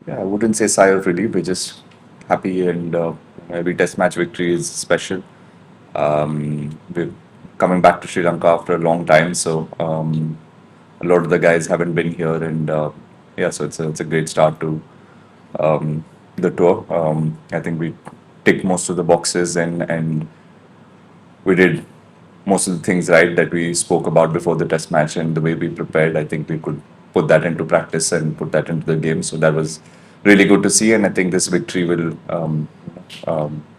Yeah, I wouldn't say sigh of relief. We're just happy, and every Test match victory is special. We're coming back to Sri Lanka after a long time, so a lot of the guys haven't been here, and yeah, so it's a great start to um, the tour. I think we ticked most of the boxes, and we did most of the things right that we spoke about before the test match, and the way we prepared. I think we could put that into practice and put that into the game. So that was really good to see, and I think this victory will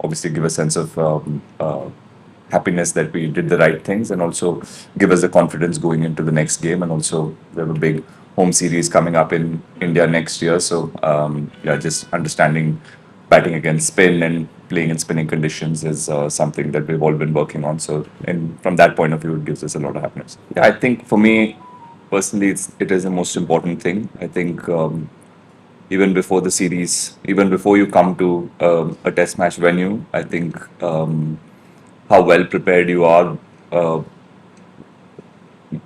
obviously give a sense of happiness that we did the right things, and also give us the confidence going into the next game. And also, we have a big home series coming up in India next year. So yeah, just understanding batting against spin and playing in spinning conditions is something that we've all been working on. So, and from that point of view, it gives us a lot of happiness. Yeah, I think for me personally, it is the most important thing. I think even before the series, even before you come to a test match venue, I think how well prepared you are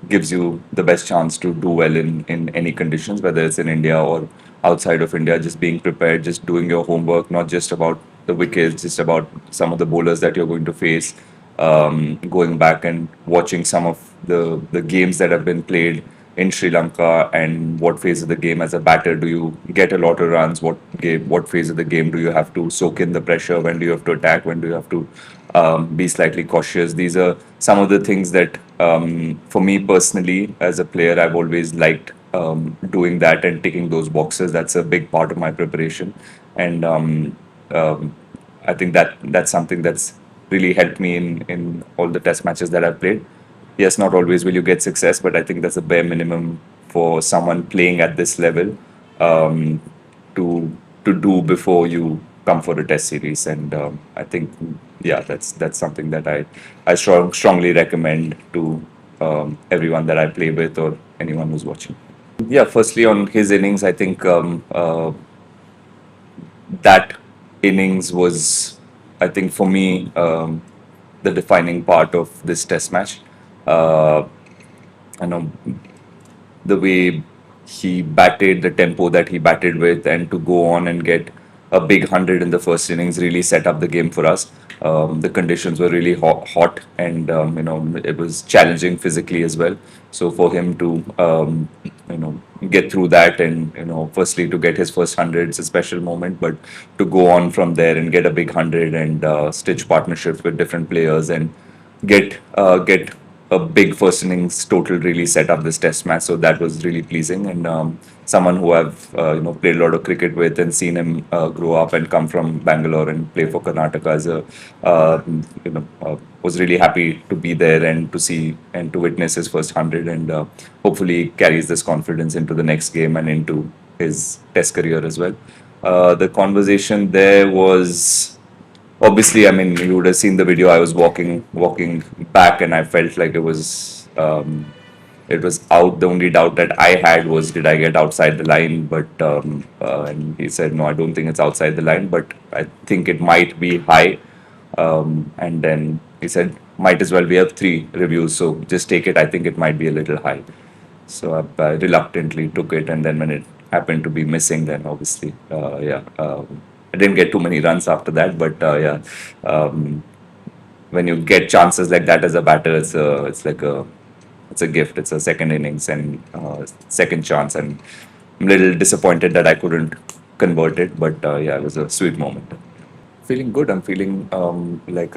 gives you the best chance to do well in any conditions, whether it's in India or outside of India. Just being prepared, just doing your homework, not just about the wickets, just about some of the bowlers that you're going to face. Going back and watching some of the games that have been played in Sri Lanka, and what phase of the game as a batter do you get a lot of runs? What phase of the game do you have to soak in the pressure? When do you have to attack? When do you have to be slightly cautious? These are some of the things that, for me personally, as a player, I've always liked doing that and ticking those boxes. That's a big part of my preparation, and um, I think that's something that's really helped me in all the test matches that I've played. Yes, not always will you get success, but I think that's a bare minimum for someone playing at this level um, to do before you come for a test series. And I think, yeah, that's something that I strongly recommend to everyone that I play with or anyone who's watching. Yeah, firstly on his innings, I think that innings was, I think for me, the defining part of this test match. Uh, I know the way he batted, the tempo that he batted with, and to go on and get a big 100 in the first innings really set up the game for us. The conditions were really hot, and it was challenging physically as well. So for him to get through that, and firstly to get his first 100, it's a special moment, but to go on from there and get a big 100 and stitch partnerships with different players and get a big first innings total really set up this test match. So that was really pleasing, and someone who I've played a lot of cricket with and seen him grow up and come from Bangalore and play for Karnataka as a was really happy to be there and to see and to witness his first 100, and hopefully carries this confidence into the next game and into his test career as well. The conversation there was, obviously, I mean, you would have seen the video. I was walking back, and I felt like it was out. The only doubt that I had was, did I get outside the line? But and he said, no, I don't think it's outside the line, but I think it might be high. And then he said, might as well. We have three reviews, so just take it. I think it might be a little high. So I reluctantly took it, and then when it happened to be missing, then obviously, yeah, I didn't get too many runs after that. But yeah, um, when you get chances like that as a batter, it's a gift. It's a second innings and second chance, and I'm a little disappointed that I couldn't convert it. But yeah, it was a sweet moment. Feeling good. I'm feeling like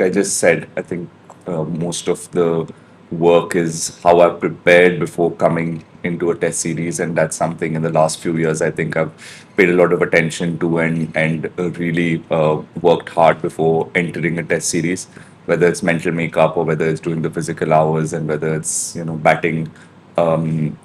I just said. I think most of the work is how I prepared before coming into a test series, and that's something in the last few years I think I've paid a lot of attention to, and really worked hard before entering a test series. Whether it's mental makeup, or whether it's doing the physical hours, and whether it's batting, um,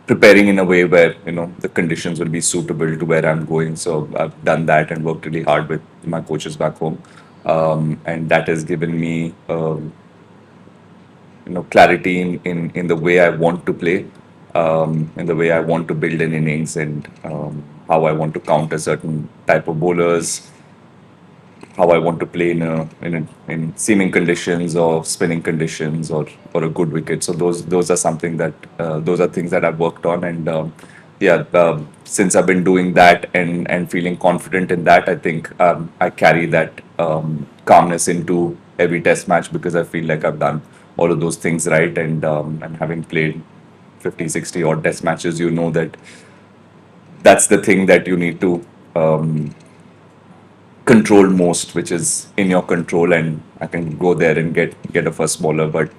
preparing in a way where the conditions will be suitable to where I'm going. So I've done that and worked really hard with my coaches back home, and that has given me clarity in the way I want to play, in the way I want to build an innings, and how I want to counter certain type of bowlers, how I want to play in seaming conditions or spinning conditions, or a good wicket. So those are something that those are things that I've worked on, and yeah, since I've been doing that and feeling confident in that, I think I carry that calmness into every test match because I feel like I've done all of those things right. And having played 50, 60 odd test matches, you know that that's the thing that you need to control most, which is in your control. And I can go there and get a first bowler, but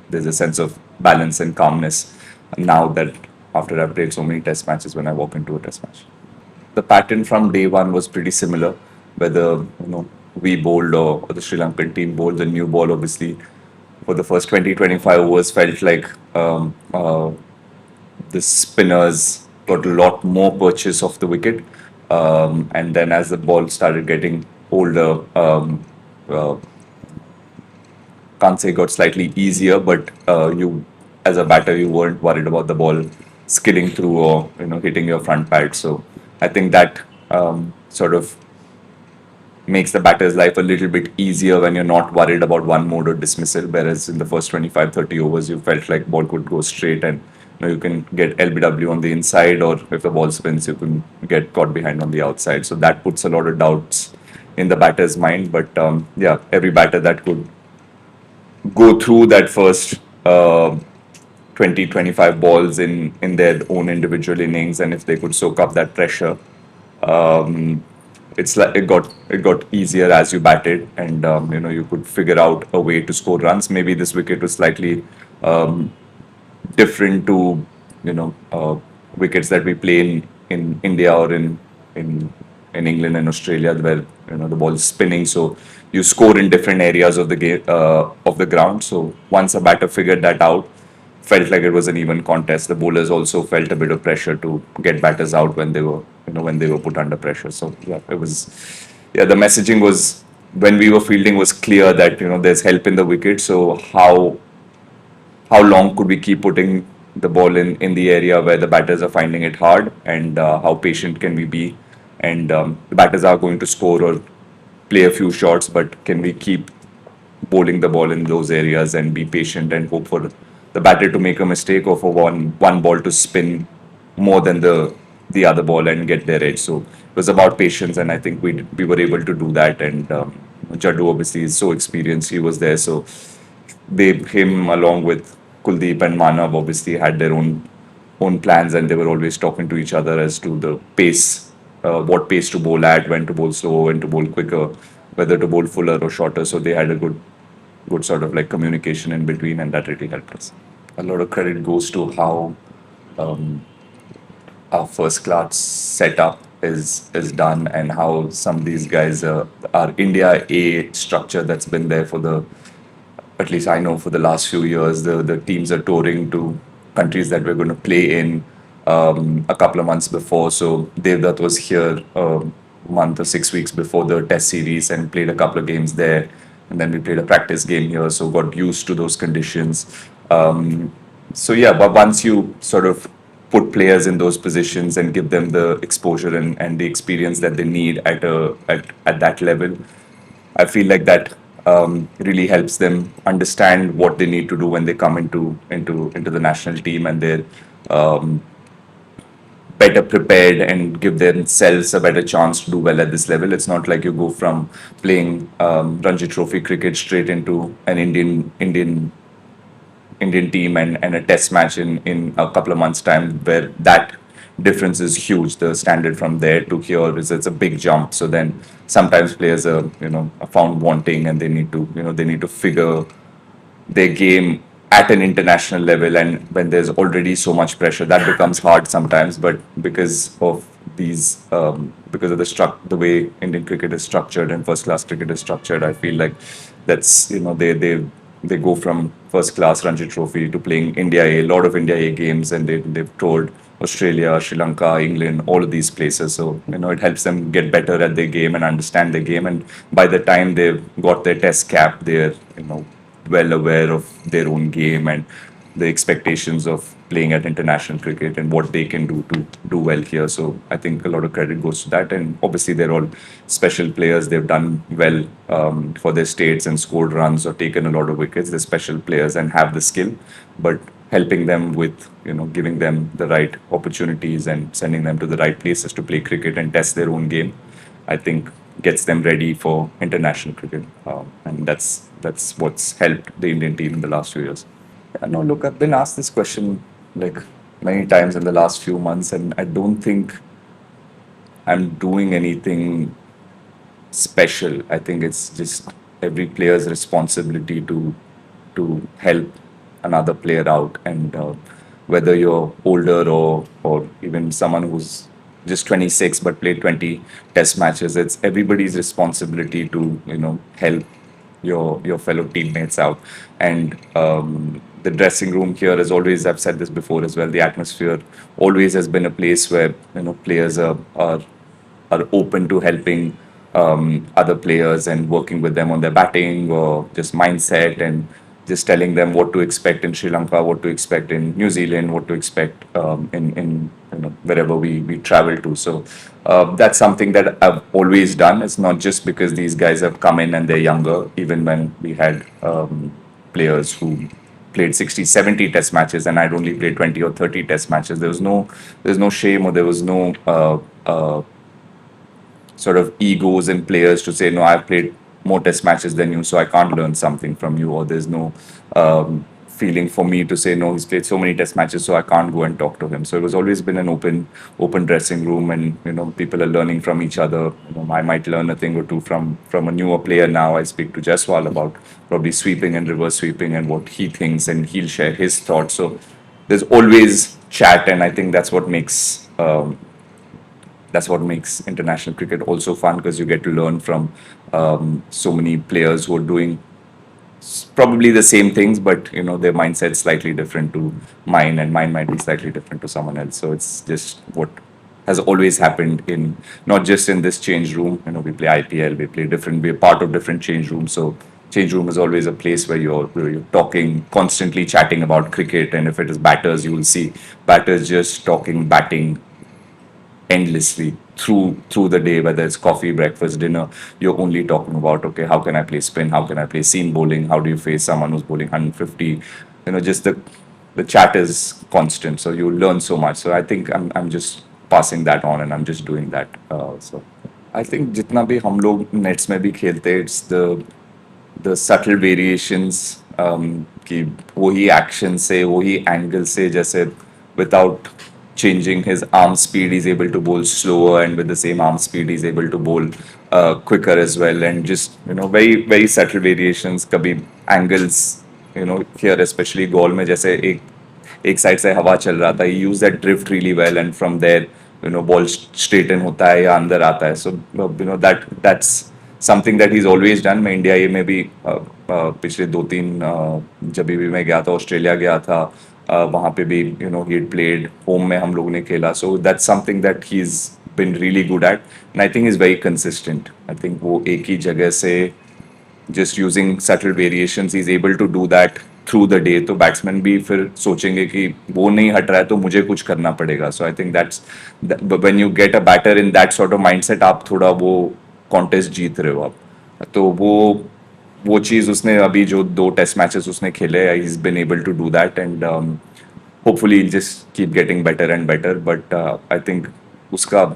there's a sense of balance and calmness now that after I've played so many test matches when I walk into a test match. The pattern from day one was pretty similar, whether we bowled or the Sri Lankan team bowled. The new ball obviously for the first 20-25 overs felt like the spinners got a lot more purchase of the wicket. And then as the ball started getting older, uh, can't say got slightly easier, but you, as a batter, you weren't worried about the ball skidding through or hitting your front pad. So I think that sort of makes the batter's life a little bit easier when you're not worried about one mode or dismissal. Whereas in the first 25-30 overs, you felt like ball could go straight and you can get LBW on the inside, or if the ball spins, you can get caught behind on the outside. So that puts a lot of doubts in the batter's mind. But yeah, every batter that could go through that first 20, 25 balls in their own individual innings, and if they could soak up that pressure, it's like it got easier as you batted, and you could figure out a way to score runs. Maybe this wicket was slightly different to wickets that we play in India or in in England and Australia, where the ball is spinning, so you score in different areas of the game of the ground. So once a batter figured that out, felt like it was an even contest. The bowlers also felt a bit of pressure to get batters out when they were when they were put under pressure. So yeah, it was the messaging was when we were fielding was clear that there's help in the wicket. So how long could we keep putting the ball in the area where the batters are finding it hard, and how patient can we be? And the batters are going to score or play a few shots, but can we keep bowling the ball in those areas and be patient and hope for the batter to make a mistake, or for one ball to spin more than the other ball and get their edge? So it was about patience, and I think we were able to do that. And Jaddu obviously is so experienced; he was there, so him along with Kuldeep and Manav obviously had their own plans, and they were always talking to each other as to the pace, what pace to bowl at, when to bowl slow, when to bowl quicker, whether to bowl fuller or shorter. So they had a good sort of like communication in between, and that really helped us. A lot of credit goes to how our first class setup is done, and how some of these guys our India A structure that's been there for the at least I know for the last few years, the teams are touring to countries that we're going to play in a couple of months before. So Devdutt was here a month or 6 weeks before the test series and played a couple of games there. And then we played a practice game here, so got used to those conditions. So yeah, but once you sort of put players in those positions and give them the exposure and the experience that they need at that level, I feel like that really helps them understand what they need to do when they come into the national team, and they're better prepared and give themselves a better chance to do well at this level. It's not like you go from playing Ranchi Trophy cricket straight into an Indian team and a test match in a couple of months' time, where that difference is huge. The standard from there to here is it's a big jump. So then sometimes players are found wanting, and they need to figure their game at an international level, and when there's already so much pressure, that becomes hard sometimes. But because of because of the way Indian cricket is structured and first class cricket is structured, I feel like that's they go from first class Ranji Trophy to playing India A, lot of India A games, and they've toured Australia, Sri Lanka, England, all of these places. So it helps them get better at their game and understand their game. And by the time they've got their test cap, they're well aware of their own game and the expectations of playing at international cricket and what they can do to do well here. So I think a lot of credit goes to that. And obviously, they're all special players. They've done well for their states and scored runs or taken a lot of wickets. They're special players and have the skill. But helping them with, giving them the right opportunities and sending them to the right places to play cricket and test their own game, I think gets them ready for international cricket. And that's what's helped the Indian team in the last few years. No, look, I've been asked this question like many times in the last few months, and I don't think I'm doing anything special. I think it's just every player's responsibility to help another player out, and whether you're older or even someone who's just 26 but played 20 test matches, it's everybody's responsibility to help your fellow teammates out. And the dressing room here is always, I've said this before as well, the atmosphere always has been a place where players are open to helping other players and working with them on their batting or just mindset, and just telling them what to expect in Sri Lanka, what to expect in New Zealand, what to expect in wherever we travel to. So that's something that I've always done. It's not just because these guys have come in and they're younger. Even when we had players who played 60, 70 test matches and I'd only played 20 or 30 test matches, there's no shame, or there was no sort of egos in players to say, no, I've played more test matches than you, so I can't learn something from you. Or there's no feeling for me to say, no, he's played so many test matches, so I can't go and talk to him. So it was always been an open dressing room, and people are learning from each other. I might learn a thing or two from a newer player now. I speak to Jaiswal about probably sweeping and reverse sweeping and what he thinks, and he'll share his thoughts. So there's always chat, and I think that's what makes international cricket also fun, because you get to learn from so many players who are doing probably the same things, but their mindset's slightly different to mine, and mine might be slightly different to someone else. So it's just what has always happened, in not just in this change room. We play IPL, we're part of different change rooms. So change room is always a place where you're talking, constantly chatting about cricket. And if it is batters, you will see batters just talking batting endlessly through the day, whether it's coffee, breakfast, dinner. You're only talking about, okay, how can I play spin, how can I play seam bowling, how do you face someone who's bowling 150. Just the chat is constant, so you learn so much. So I think I'm just passing that on, and I'm just doing that. So I think जितना भी हम लोग nets में भी खेलते, it's the subtle variations, कि वही action से, वही एंगल से, जैसे without changing his arm speed, he's able to bowl slower, and with the same arm speed, he's able to bowl quicker as well. And just very very subtle variations. कभी angles, here especially goal में, जैसे एक side से हवा चल रहा था, he used that drift really well, and from there ball straighten होता है या अंदर आता है. So that's something that he's always done. मैं इंडिया ये में भी पिछले 2-3 जब भी मैं गया था, ऑस्ट्रेलिया गया था, वहाँ पे भी he had played, होम में हम लोगों ने खेला. So that's something that he's been really good at, and I think he's very consistent. I think वो एक ही जगह से just using subtle variations, he's able to do that through the day. तो बैट्समैन भी फिर सोचेंगे कि वो नहीं हट रहा है तो मुझे कुछ करना पड़ेगा. So I think when you get a batter in that sort of mindset, आप थोड़ा वो कॉन्टेस्ट जीत रहे हो आप. तो वो चीज़ उसने अभी जो 2 टेस्ट मैचेस उसने खेले, he's been able to do that, and hopefully he'll just keep getting better and better. But I think उसका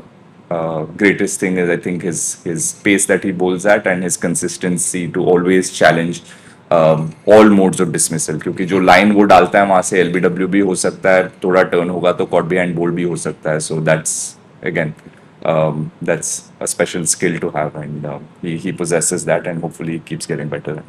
greatest thing is, I think, his pace that he bowls at, and his consistency to always challenge all modes of dismissal. क्योंकि जो line वो डालता है वहाँ से LBW भी हो सकता है, थोड़ा टर्न होगा तो कॉट बिहाइंड बोल्ड भी हो सकता है. So that's again that's a special skill to have, and he possesses that, and hopefully he keeps getting better.